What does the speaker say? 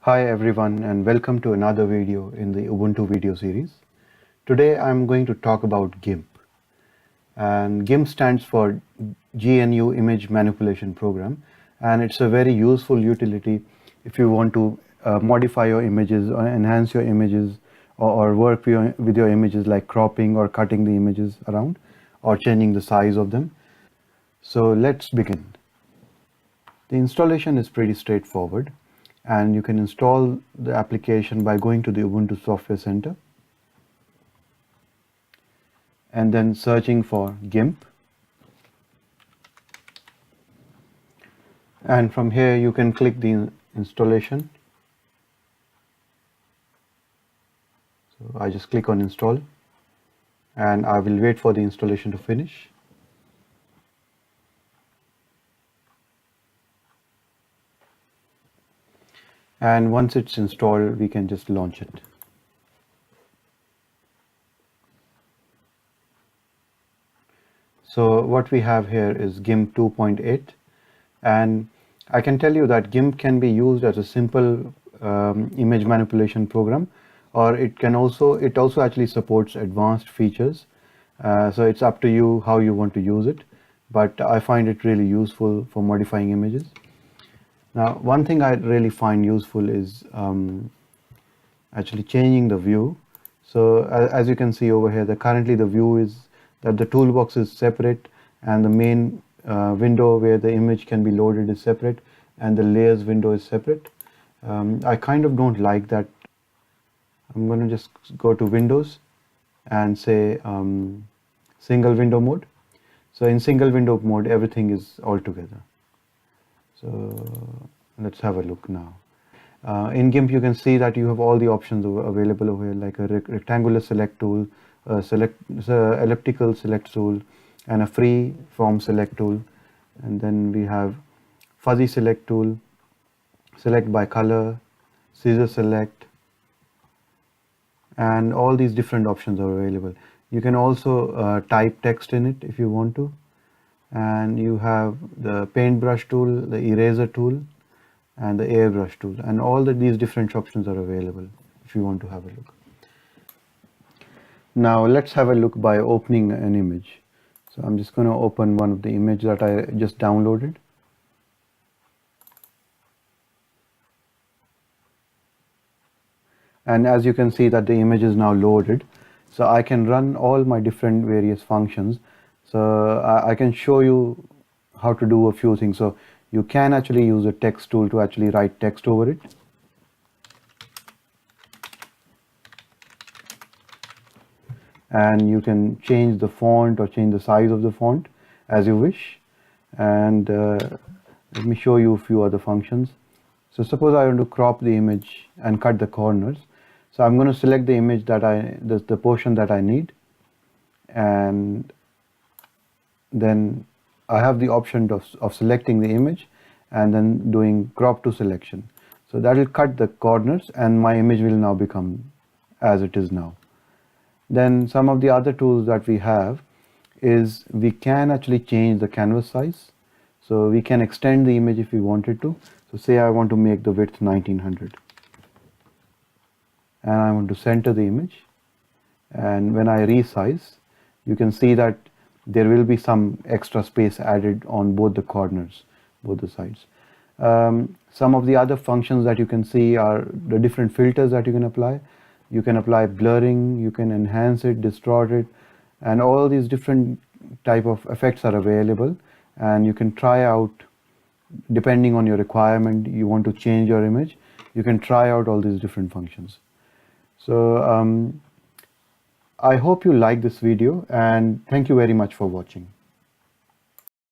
Hi everyone and welcome to another video in the Ubuntu video series. Today I'm going to talk about GIMP. And GIMP stands for GNU Image Manipulation Program, and it's a very useful utility if you want to modify your images or enhance your images or work with your images, like cropping or cutting the images around or changing the size of them. So let's begin. The installation is pretty straightforward, and you can install the application by going to the Ubuntu Software Center and then searching for GIMP, and from here you can click the installation. So I just click on install and I will wait for the installation to finish. And once it's installed, we can just launch it. So what we have here is GIMP 2.8, and I can tell you that GIMP can be used as a simple image manipulation program, or it also actually supports advanced features. So it's up to you how you want to use it, but I find it really useful for modifying images. Now, one thing I really find useful is actually changing the view. So as you can see over here, currently the view is that the toolbox is separate, and the main window where the image can be loaded is separate, and the layers window is separate. I kind of don't like that. I'm going to just go to Windows and say single window mode. So in single window mode, everything is all together. So let's have a look now. In GIMP, you can see that you have all the options available over here, like a rectangular select tool, elliptical select tool, and a free form select tool. And then we have fuzzy select tool, select by color, scissor select, and all these different options are available. You can also type text in it if you want to. And you have the paintbrush tool, the eraser tool, and the airbrush tool, and all these different options are available if you want to have a look. Now let's have a look by opening an image. So I'm just going to open one of the images that I just downloaded. And as you can see that the image is now loaded, so I can run all my different various functions. So I can show you how to do a few things. So you can actually use a text tool to actually write text over it. And you can change the font or change the size of the font as you wish. And let me show you a few other functions. So suppose I want to crop the image and cut the corners. So I'm going to select the image that the portion that I need, and then I have the option of selecting the image and then doing crop to selection. So that will cut the corners and my image will now become as it is now. Then some of the other tools that we have is we can actually change the canvas size. So we can extend the image if we wanted to. So say I want to make the width 1900, and I want to center the image, and when I resize, you can see that there will be some extra space added on both the corners, both the sides. Some of the other functions that you can see are the different filters that you can apply. You can apply blurring, you can enhance it, distort it, and all these different type of effects are available, and you can try out, depending on your requirement, you want to change your image, you can try out all these different functions. So I hope you like this video, and thank you very much for watching.